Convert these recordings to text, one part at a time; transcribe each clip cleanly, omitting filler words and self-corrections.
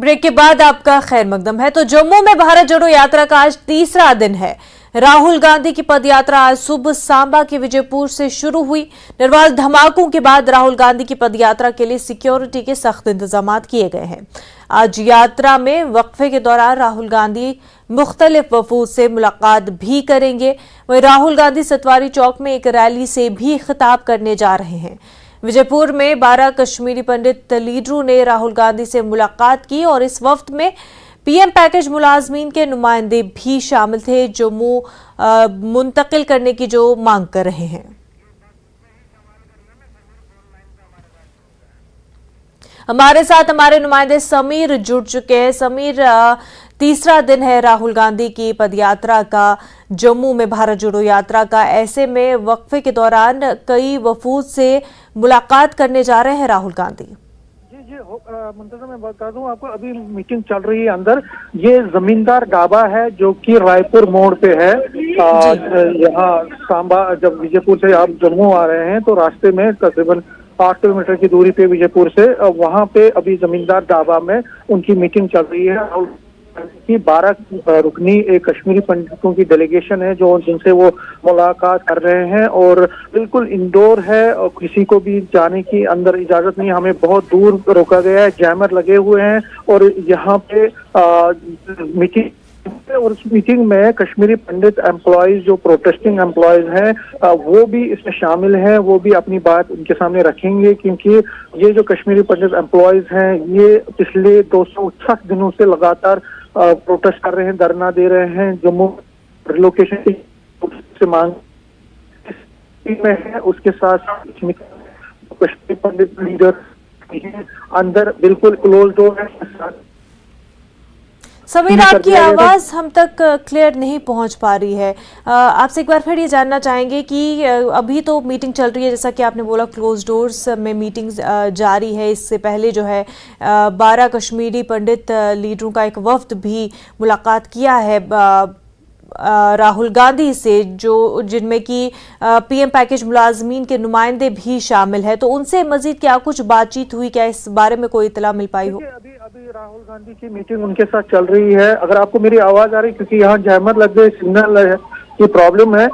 Break के बाद आपका खैर मकदम है। तो जम्मू में भारत जोड़ो यात्रा का आज तीसरा दिन है। राहुल गांधी की पदयात्रा आज सुबह सांबा के विजयपुर से शुरू हुई। निर्वाल धमाकों के बाद राहुल गांधी की पदयात्रा के लिए सिक्योरिटी के सख्त इंतजाम किए गए हैं। आज यात्रा में वक्फे के दौरान राहुल गांधी मुख्तलिफ वफूद से मुलाकात भी करेंगे। वहीं राहुल गांधी सतवारी चौक में एक रैली से भी खिताब करने जा रहे हैं। विजयपुर में 12 कश्मीरी पंडित लीडरों ने राहुल गांधी से मुलाकात की और इस वक्त में पीएम पैकेज मुलाजमीन के नुमाइंदे भी शामिल थे, जो मुंतकिल करने की जो मांग कर रहे हैं। हमारे साथ हमारे नुमाइंदे समीर जुड़ चुके हैं। समीर, तीसरा दिन है राहुल गांधी की पदयात्रा का, जम्मू में भारत जोड़ो यात्रा का। ऐसे में वक्फे के दौरान कई वफूद से मुलाकात करने जा रहे हैं राहुल गांधी। जी मुंतज़र, मैं बता दूं आपको, अभी मीटिंग चल रही है अंदर। ये जमींदार ढाबा है जो कि रायपुर मोड़ पे है। यहाँ सांबा, जब विजयपुर से आप जम्मू आ रहे हैं तो रास्ते में तकरीबन 8 किलोमीटर की दूरी पे विजयपुर से, वहाँ पे अभी जमींदार ढाबा में उनकी मीटिंग चल रही है। की 12 रुकनी एक कश्मीरी पंडितों की डेलीगेशन है जो जिनसे वो मुलाकात कर रहे हैं, और बिल्कुल इंडोर है और किसी को भी जाने की अंदर इजाजत नहीं। हमें बहुत दूर रोका गया है, जैमर लगे हुए हैं और यहाँ पे मीटिंग, और उस मीटिंग में कश्मीरी पंडित एम्प्लॉयज जो प्रोटेस्टिंग एम्प्लॉयज हैं वो भी इसमें शामिल हैं। वो भी अपनी बात उनके सामने रखेंगे, क्योंकि ये जो कश्मीरी पंडित एम्प्लॉयज हैं ये पिछले 260 दिनों से लगातार प्रोटेस्ट कर रहे हैं, धरना दे रहे हैं। जम्मू रिलोकेशन से मांग में है, उसके साथ कश्मीरी पंडित लीडर अंदर बिल्कुल क्लोज डोर है। समीर, आपकी आवाज हम तक क्लियर नहीं पहुंच पा रही है। आपसे एक बार फिर ये जानना चाहेंगे कि अभी तो मीटिंग चल रही है, जैसा कि आपने बोला क्लोज डोर्स में मीटिंग जारी है। इससे पहले जो है 12 कश्मीरी पंडित लीडरों का एक वफ्द भी मुलाकात किया है राहुल गांधी से, जो जिनमें कि पीएम पैकेज मुलाजमीन के नुमाइंदे भी शामिल है। तो उनसे मजीद क्या कुछ बातचीत हुई, क्या इस बारे में कोई इतला मिल पाई हो? अभी राहुल गांधी की मीटिंग उनके साथ चल रही है। अगर आपको मेरी आवाज आ रही, क्योंकि यहाँ जैमर लग गए, सिग्नल की प्रॉब्लम है,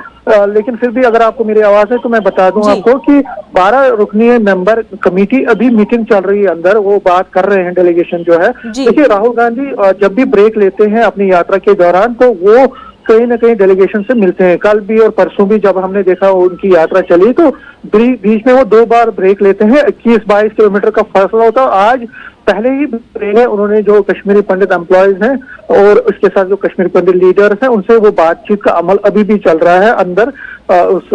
लेकिन फिर भी अगर आपको मेरी आवाज है तो मैं बता दूं आपको कि 12 रुकनी मेंबर कमेटी अभी मीटिंग चल रही है अंदर, वो बात कर रहे हैं डेलीगेशन जो है। देखिए, राहुल गांधी जब भी ब्रेक लेते हैं अपनी यात्रा के दौरान तो वो कहीं ना कहीं डेलीगेशन से मिलते हैं। कल भी और परसों भी जब हमने देखा उनकी यात्रा चली तो बीच में वो 2 बार ब्रेक लेते हैं। 21-22 किलोमीटर का फासला होता है। आज पहले ही ब्रेक है, उन्होंने जो कश्मीरी पंडित एम्प्लॉयज हैं और उसके साथ जो कश्मीरी पंडित लीडर्स हैं उनसे वो बातचीत का अमल अभी भी चल रहा है अंदर। उस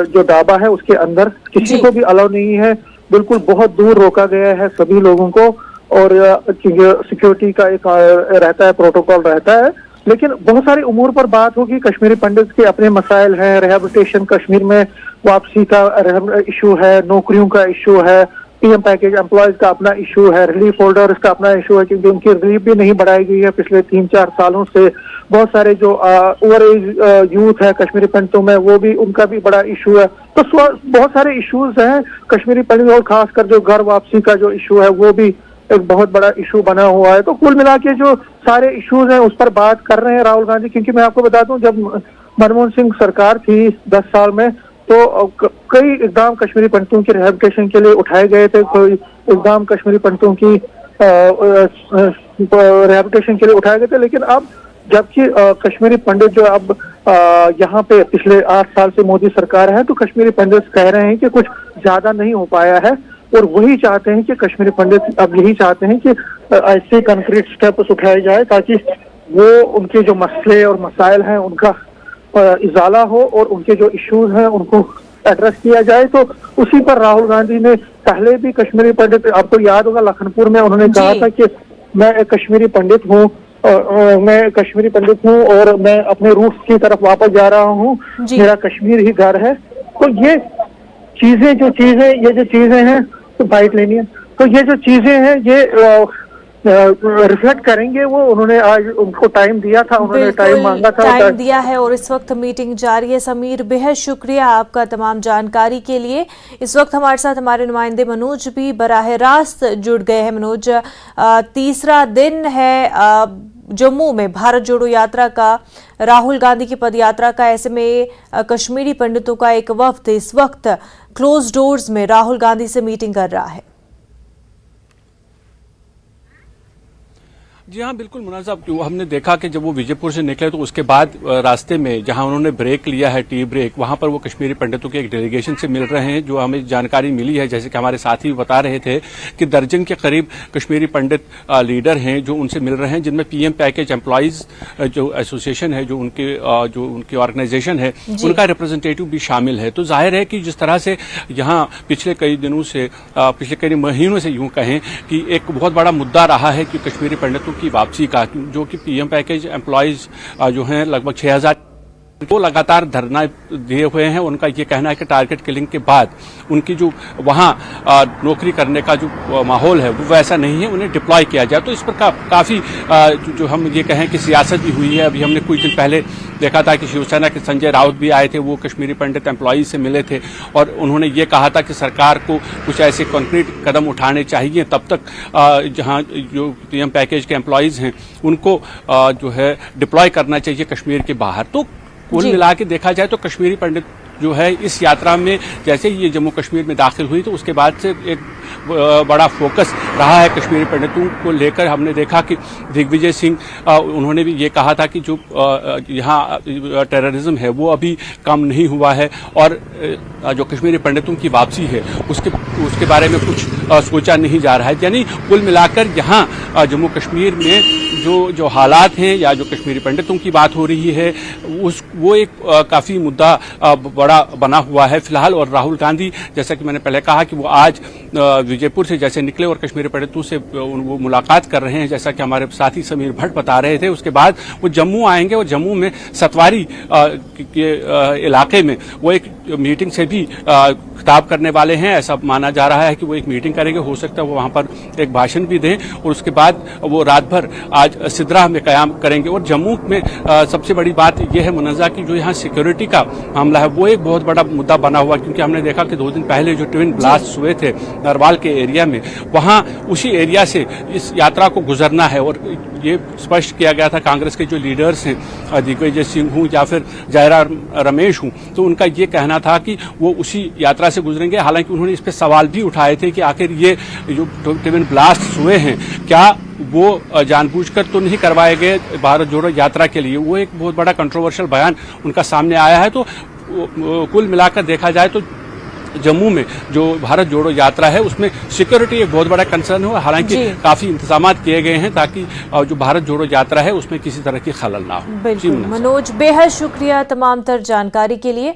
जो ढाबा है उसके अंदर किसी को भी अलाउ नहीं है, बिल्कुल बहुत दूर रोका गया है सभी लोगों को, और सिक्योरिटी का एक रहता है, प्रोटोकॉल रहता है। लेकिन बहुत सारे उमूर पर बात होगी। कश्मीरी पंडित के अपने मसाइल हैं, रिहेबिलिटेशन, कश्मीर में वापसी का इशू है, नौकरियों का इशू है, पीएम पैकेज एम्प्लॉयज का अपना इशू है, रिलीफ होल्डर्स का अपना इशू है, क्योंकि उनकी रिलीफ भी नहीं बढ़ाई गई है पिछले 3-4 सालों से। बहुत सारे जो ओवर एज यूथ है कश्मीरी पंडितों में, वो भी, उनका भी बड़ा इशू है। तो बहुत सारे इश्यूज हैं कश्मीरी पंडित, और खासकर जो घर वापसी का जो इशू है वो भी एक बहुत बड़ा इशू बना हुआ है। तो कुल मिला के जो सारे इश्यूज हैं उस पर बात कर रहे हैं राहुल गांधी। क्योंकि मैं आपको बता दूं, जब मनमोहन सिंह सरकार थी 10 साल में, तो कई इकदाम कश्मीरी पंडितों की रिहेबिलिटेशन के लिए उठाए गए थे, कोई इकदाम कश्मीरी पंडितों की रिहेबिलिटेशन के लिए उठाए गए थे। लेकिन अब जबकि कश्मीरी पंडित जो अब यहाँ पे पिछले 8 साल से मोदी सरकार है, तो कश्मीरी पंडित कह रहे हैं कि कुछ ज्यादा नहीं हो पाया है, और वही चाहते हैं कि कश्मीरी पंडित अब यही चाहते हैं कि ऐसे कंक्रीट स्टेप्स उठाए जाए ताकि वो उनके जो मसले और मसाइल हैं उनका इजाला हो और उनके जो इश्यूज हैं उनको एड्रेस किया जाए। तो उसी पर राहुल गांधी ने पहले भी कश्मीरी पंडित, आपको याद होगा लखनपुर में उन्होंने कहा था कि मैं एक कश्मीरी पंडित हूँ, मैं कश्मीरी पंडित हूँ और मैं अपने रूट्स की तरफ वापस जा रहा हूँ, मेरा कश्मीर ही घर है। तो ये जो चीजें हैं तो बाइट लेनी है। तो ये जो चीजें हैं ये रिफ्लेक्ट करेंगे। वो उन्होंने आज उनको टाइम दिया था, उन्होंने टाइम मांगा था, टाइम दिया है और इस वक्त मीटिंग जारी है। समीर, बेहद शुक्रिया आपका तमाम जानकारी के लिए। इस वक्त हमारे साथ हमारे नुमाइंदे मनोज भी बराह रास्त जुड़ गए हैं। मनोज, तीसरा दिन है जम्मू में भारत जोड़ो यात्रा का, राहुल गांधी की पदयात्रा का। ऐसे में कश्मीरी पंडितों का एक वफ्द इस वक्त क्लोज डोर्स में राहुल गांधी से मीटिंग कर रहा है। जी हाँ, बिल्कुल मुनाज़ा, हमने देखा कि जब वो विजयपुर से निकले तो उसके बाद रास्ते में जहां उन्होंने ब्रेक लिया है, टी ब्रेक, वहां पर वो कश्मीरी पंडितों के एक डेलीगेशन से मिल रहे हैं। जो हमें जानकारी मिली है, जैसे कि हमारे साथी बता रहे थे, कि दर्जन के करीब कश्मीरी पंडित लीडर हैं जो उनसे मिल रहे हैं, जिनमें पीएम पैकेज एम्प्लॉइज जो एसोसिएशन है, जो उनकी ऑर्गेनाइजेशन है, उनका रिप्रेजेंटेटिव भी शामिल है। तो जाहिर है कि जिस तरह से यहाँ पिछले कई दिनों से, पिछले कई महीनों से यूं कहें कि एक बहुत बड़ा मुद्दा रहा है कि कश्मीरी पंडितों की वापसी का, जो कि पीएम पैकेज एम्प्लॉइज जो हैं लगभग 6000 वो लगातार धरना दिए हुए हैं। उनका ये कहना है कि टारगेट किलिंग के बाद उनकी जो वहाँ नौकरी करने का जो माहौल है वो वैसा नहीं है, उन्हें डिप्लॉय किया जाए। तो इस पर काफ़ी जो हम ये कहें कि सियासत भी हुई है। अभी हमने कुछ दिन पहले देखा था कि शिवसेना के संजय राउत भी आए थे, वो कश्मीरी पंडित एम्प्लॉइज से मिले थे और उन्होंने ये कहा था कि सरकार को कुछ ऐसे कॉन्क्रीट कदम उठाने चाहिए, तब तक जहाँ जो पीएम पैकेज के एम्प्लॉइज हैं उनको जो है डिप्लॉय करना चाहिए कश्मीर के बाहर। तो कुल मिला के देखा जाए तो कश्मीरी पंडित जो है इस यात्रा में, जैसे ही ये जम्मू कश्मीर में दाखिल हुई तो उसके बाद से एक बड़ा फोकस रहा है कश्मीरी पंडितों को लेकर। हमने देखा कि दिग्विजय सिंह उन्होंने भी ये कहा था कि जो यहाँ टेररिज्म है वो अभी कम नहीं हुआ है और जो कश्मीरी पंडितों की वापसी है उसके बारे में कुछ सोचा नहीं जा रहा है। यानी कुल मिलाकर यहाँ जम्मू कश्मीर में जो हालात हैं या जो कश्मीरी पंडितों की बात हो रही है वो एक काफ़ी मुद्दा बड़ा बना हुआ है फिलहाल। और राहुल गांधी, जैसा कि मैंने पहले कहा कि वो आज विजयपुर से जैसे निकले और कश्मीरी पंडितों से वो मुलाकात कर रहे हैं, जैसा कि हमारे साथी समीर भट्ट बता रहे थे। उसके बाद वो जम्मू आएंगे और जम्मू में सतवारी के इलाके में वो एक मीटिंग से भी खिताब करने वाले हैं। ऐसा माना जा रहा है कि वो एक मीटिंग करेंगे, हो सकता है वो वहां पर एक भाषण भी दें और उसके बाद वो रात भर आज सिद्रा में कयाम करेंगे। और जम्मू में सबसे बड़ी बात यह है मुनज़्ज़ा की जो यहाँ सिक्योरिटी का मामला है वो एक बहुत बड़ा मुद्दा बना हुआ, क्योंकि हमने देखा कि 2 दिन पहले जो ट्विन ब्लास्ट हुए थे नरवाल के एरिया में, वहाँ उसी एरिया से इस यात्रा को गुजरना है। और ये स्पष्ट किया गया था कांग्रेस के जो लीडर्स हैं, दिग्विजय सिंह हूँ या फिर जयराम रमेश हूँ, तो उनका ये कहना था कि वो उसी यात्रा से गुजरेंगे। हालांकि उन्होंने इस पर सवाल भी उठाए थे कि आखिर ये जो ट्विन ब्लास्ट हुए हैं क्या वो जानबूझकर तो नहीं करवाए गए भारत जोड़ो यात्रा के लिए। वो एक बहुत बड़ा कंट्रोवर्शियल बयान उनका सामने आया है। तो कुल मिलाकर देखा जाए तो जम्मू में जो भारत जोड़ो यात्रा है उसमें सिक्योरिटी एक बहुत बड़ा कंसर्न हो। हालांकि काफी इंतजाम किए गए हैं ताकि जो भारत जोड़ो यात्रा है उसमें किसी तरह की खलल ना हो। बिल्कुल मनोज, बेहद शुक्रिया तमाम तर जानकारी के लिए।